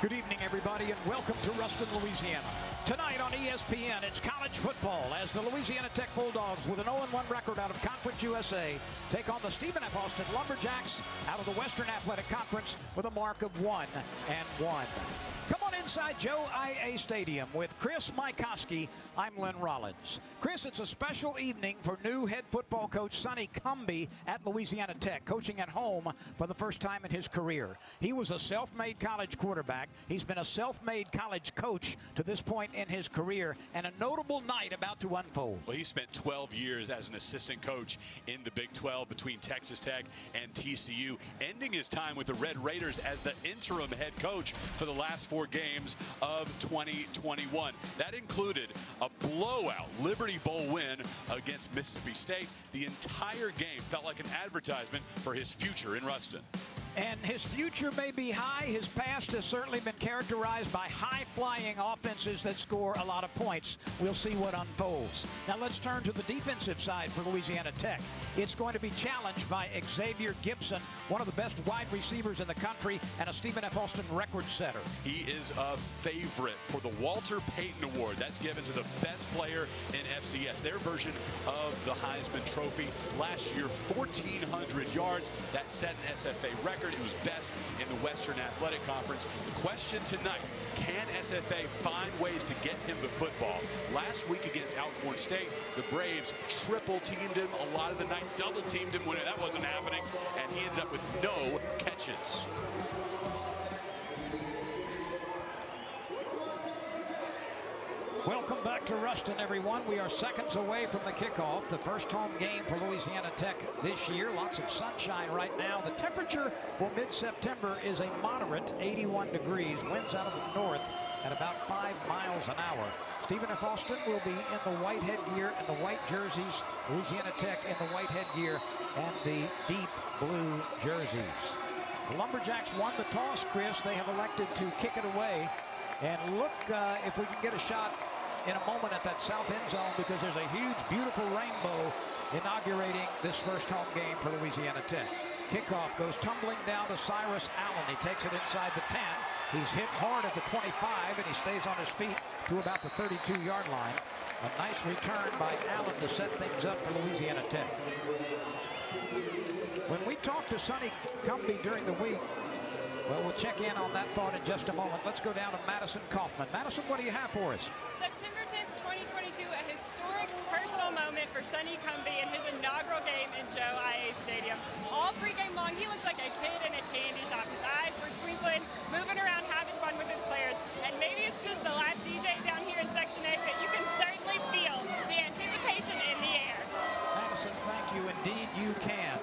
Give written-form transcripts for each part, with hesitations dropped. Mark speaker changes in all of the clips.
Speaker 1: Good evening, everybody, and welcome to Ruston, Louisiana. Tonight on ESPN, it's college football as the Louisiana Tech Bulldogs, with an 0-1 record out of Conference USA, take on the Stephen F. Austin Lumberjacks out of the Western Athletic Conference with a mark of 1-1. Come on inside Joe I.A. Stadium with Chris Mycoskie. I'm Lyn Rollins. Chris, it's a special evening for new head football coach Sonny Cumbie at Louisiana Tech, coaching at home for the first time in his career. He was a self-made college quarterback. He's been a self-made college coach to this point in his career, and a notable night about to unfold.
Speaker 2: Well, he spent 12 years as an assistant coach in the Big 12 between Texas Tech and TCU, ending his time with the Red Raiders as the interim head coach for the last 4 games of 2021. That included a blowout Liberty Bowl win against Mississippi State. The entire game felt like an advertisement for his future in Ruston.
Speaker 1: And his future may be high. His past has certainly been characterized by high-flying offenses that score a lot of points. We'll see what unfolds. Now let's turn to the defensive side for Louisiana Tech. It's going to be challenged by Xavier Gibson, one of the best wide receivers in the country and a Stephen F. Austin record setter.
Speaker 2: He is a favorite for the Walter Payton Award. That's given to the best player in FCS, their version of the Heisman Trophy. Last year, 1,400 yards. That set an SFA record. It was best in the Western Athletic Conference. The question tonight, can SFA find ways to get him the football? Last week against Alcorn State, the Braves triple-teamed him. A lot of the night double-teamed him when that wasn't happening, and he ended up with no catches.
Speaker 1: Welcome back to Ruston, everyone. We are seconds away from the kickoff, the first home game for Louisiana Tech this year. Lots of sunshine right now. The temperature for mid-September is a moderate 81 degrees. Winds out of the north at about 5 miles an hour. Stephen F. Austin will be in the white headgear and the white jerseys. Louisiana Tech in the white headgear and the deep blue jerseys. The Lumberjacks won the toss, Chris. They have elected to kick it away. And look if we can get a shot in a moment at that south end zone, because there's a huge, beautiful rainbow inaugurating this first home game for Louisiana Tech. Kickoff goes tumbling down to Cyrus Allen. He takes it inside the 10. He's hit hard at the 25, and he stays on his feet to about the 32-yard line. A nice return by Allen to set things up for Louisiana Tech. When we talked to Sonny Cumbie during the week, well, we'll check in on that thought in just a moment. Let's go down to Madison Kaufman. Madison, what do you have for us?
Speaker 3: September 10th, 2022, a historic personal moment for Sonny Cumbie in his inaugural game in Joe I.A. Stadium. All pregame long, he looked like a kid in a candy shop. His eyes were twinkling, moving around, having fun with his players. And maybe it's just the live DJ down here in Section A, but you can certainly feel the anticipation in the air.
Speaker 1: Madison, thank you. Indeed, you can.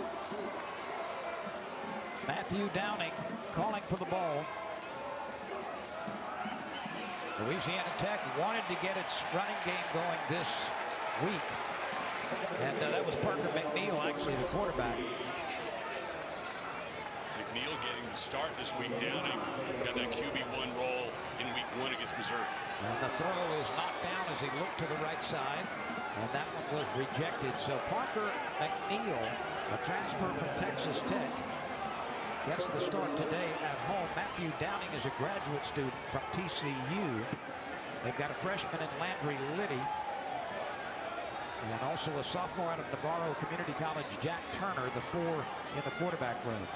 Speaker 1: Matthew Downing calling for the ball. Louisiana Tech wanted to get its running game going this week. And that was Parker McNeil, actually, the quarterback.
Speaker 2: McNeil getting the start this week. Downing got that QB1 role in week 1 against Missouri.
Speaker 1: And the throw is knocked down as he looked to the right side. And that one was rejected. So Parker McNeil, a transfer from Texas Tech, gets the start today at home. Matthew Downing is a graduate student from TCU. They've got a freshman in Landry Liddy. And also a sophomore out of Navarro Community College, Jack Turner, the 4 in the quarterback room.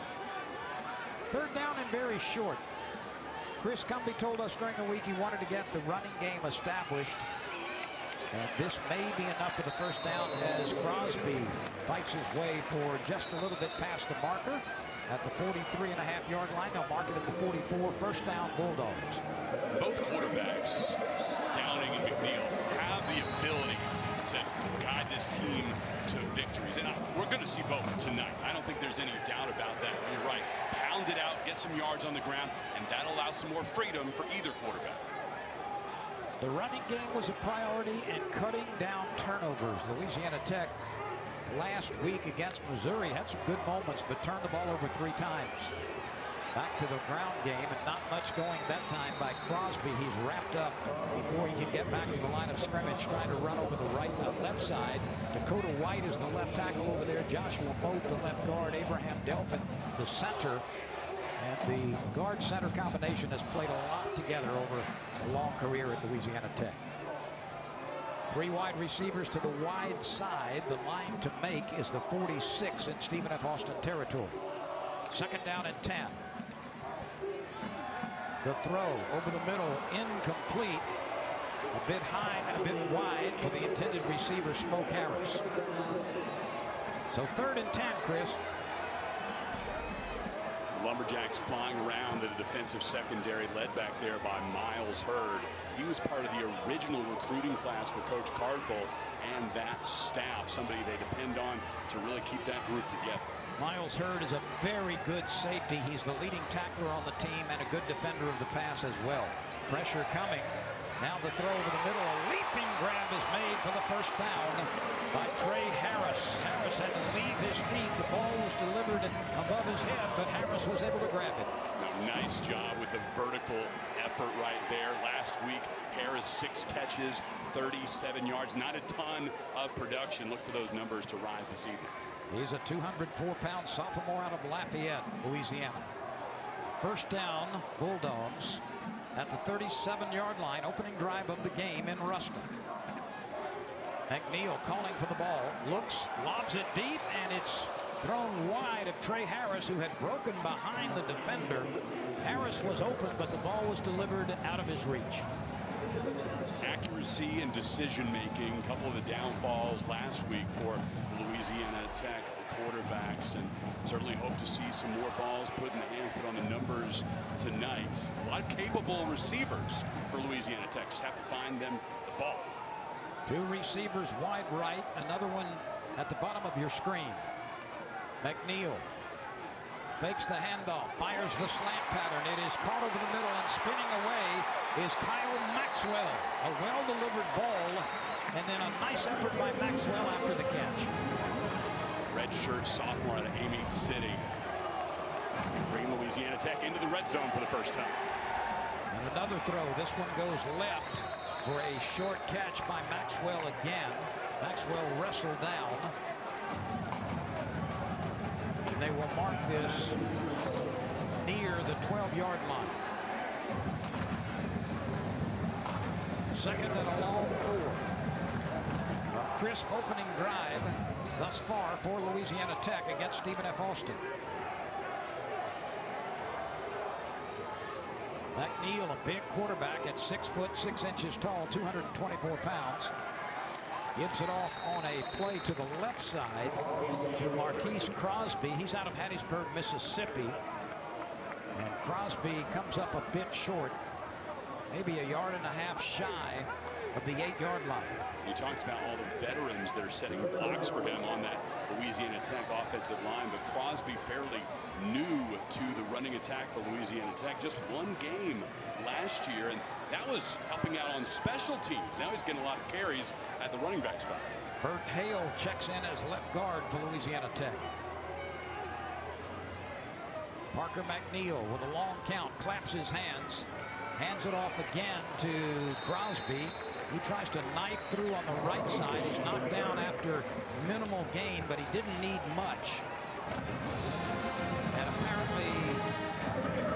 Speaker 1: Third down and very short. Chris Cumbie told us during the week he wanted to get the running game established. And this may be enough for the first down as Crosby fights his way for just a little bit past the marker. At the 43.5-yard line, they'll mark it at the 44. First down, Bulldogs.
Speaker 2: Both quarterbacks, Downing and McNeil, have the ability to guide this team to victories. And we're going to see both tonight. I don't think there's any doubt about that. You're right. Pound it out, get some yards on the ground, and that allows some more freedom for either quarterback.
Speaker 1: The running game was a priority, and cutting down turnovers. Louisiana Tech last week against Missouri had some good moments, but turned the ball over 3 times. Back to the ground game, and not much going that time by Crosby. He's wrapped up before he can get back to the line of scrimmage, trying to run over the left side. Dakota White is the left tackle over there. Joshua Moat, the left guard. Abraham Delphin, the center. And the guard center combination has played a lot together over a long career at Louisiana Tech. 3 wide receivers to the wide side. The line to make is the 46 in Stephen F. Austin territory. 2nd down and 10. The throw over the middle, incomplete. A bit high and a bit wide for the intended receiver, Smoke Harris. So 3rd and 10, Chris.
Speaker 2: Lumberjacks flying around the defensive secondary, led back there by Miles Hurd. He was part of the original recruiting class for Coach Cardful and that staff, somebody they depend on to really keep that group together.
Speaker 1: Miles Hurd is a very good safety. He's the leading tackler on the team and a good defender of the pass as well. Pressure coming. Now the throw over the middle. A leaping grab is made for the 1st down by Trey Harris. Harris had to leave his feet. The ball was delivered above his head, but Harris was able to grab it.
Speaker 2: Nice job with the vertical effort right there. Last week, Harris 6 catches, 37 yards. Not a ton of production. Look for those numbers to rise this evening.
Speaker 1: He's a 204-pound sophomore out of Lafayette, Louisiana. 1st down, Bulldogs at the 37-yard line. Opening drive of the game in Ruston. McNeil calling for the ball. Looks, lobs it deep, and it's thrown wide of Trey Harris, who had broken behind the defender. Harris was open, but the ball was delivered out of his reach.
Speaker 2: Accuracy and decision-making, a couple of the downfalls last week for Louisiana Tech quarterbacks, and certainly hope to see some more balls put in the hands, put on the numbers tonight. A lot of capable receivers for Louisiana Tech. Just have to find them the ball.
Speaker 1: 2 receivers wide right, another one at the bottom of your screen. McNeil fakes the handoff, fires the slant pattern. It is caught over the middle, and spinning away is Kyle Maxwell. A well-delivered ball, and then a nice effort by Maxwell after the catch.
Speaker 2: Redshirt sophomore out of Amite City. Bringing Louisiana Tech into the red zone for the 1st time.
Speaker 1: And another throw. This one goes left for a short catch by Maxwell again. Maxwell wrestled down. They will mark this near the 12-yard line. 2nd and a long 4. A crisp opening drive thus far for Louisiana Tech against Stephen F. Austin. McNeil, a big quarterback at 6 foot 6 inches tall, 224 pounds. Gives it off on a play to the left side to Marquise Crosby. He's out of Hattiesburg, Mississippi. And Crosby comes up a bit short, maybe a yard and a half shy of the 8-yard line.
Speaker 2: You talked about all the veterans that are setting blocks for him on that Louisiana Tech offensive line, but Crosby fairly new to the running attack for Louisiana Tech. Just 1 game last year, and that was helping out on special teams. Now he's getting a lot of carries at the running back spot.
Speaker 1: Bert Hale checks in as left guard for Louisiana Tech. Parker McNeil with a long count, claps his hands, hands it off again to Crosby. He tries to knife through on the right side. He's knocked down after minimal gain, but he didn't need much. And apparently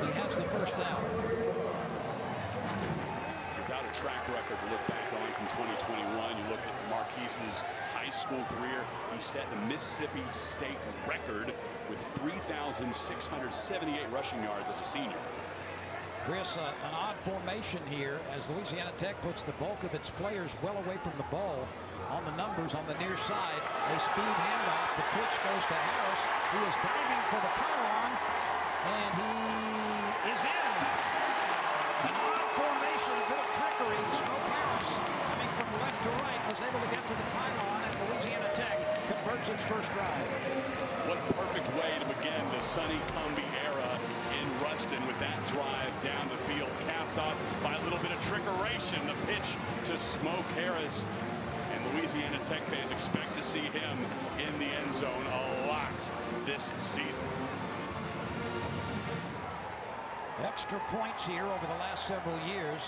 Speaker 1: he has the 1st down.
Speaker 2: Without a track record to look back on from 2021, you look at Marquise's high school career. He set the Mississippi State record with 3,678 rushing yards as a senior.
Speaker 1: Chris, an odd formation here as Louisiana Tech puts the bulk of its players well away from the ball. On the numbers on the near side, a speed handoff. The pitch goes to Harris, who is diving for the pylon, and he is in. An odd formation, a bit of trickery. Smoke Harris, coming from left to right, was able to get to the pylon, and Louisiana Tech converts its 1st drive.
Speaker 2: What a perfect way to begin the Sonny Cumbie era in Ruston with that drive down the field, capped off by a little bit of trickeration. The pitch to Smoke Harris, and Louisiana Tech fans expect to see him in the end zone a lot this season.
Speaker 1: Extra points here over the last several years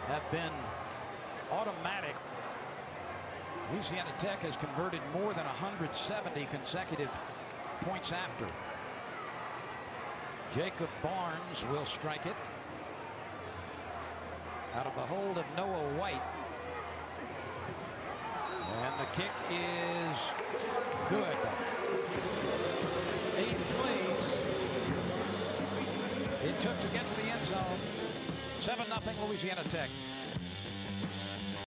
Speaker 1: have been automatic. Louisiana Tech has converted more than 170 consecutive points after. Jacob Barnes will strike it. Out of the hold of Noah White. And the kick is good. 8 plays it took to get to the end zone. 7-0 Louisiana Tech.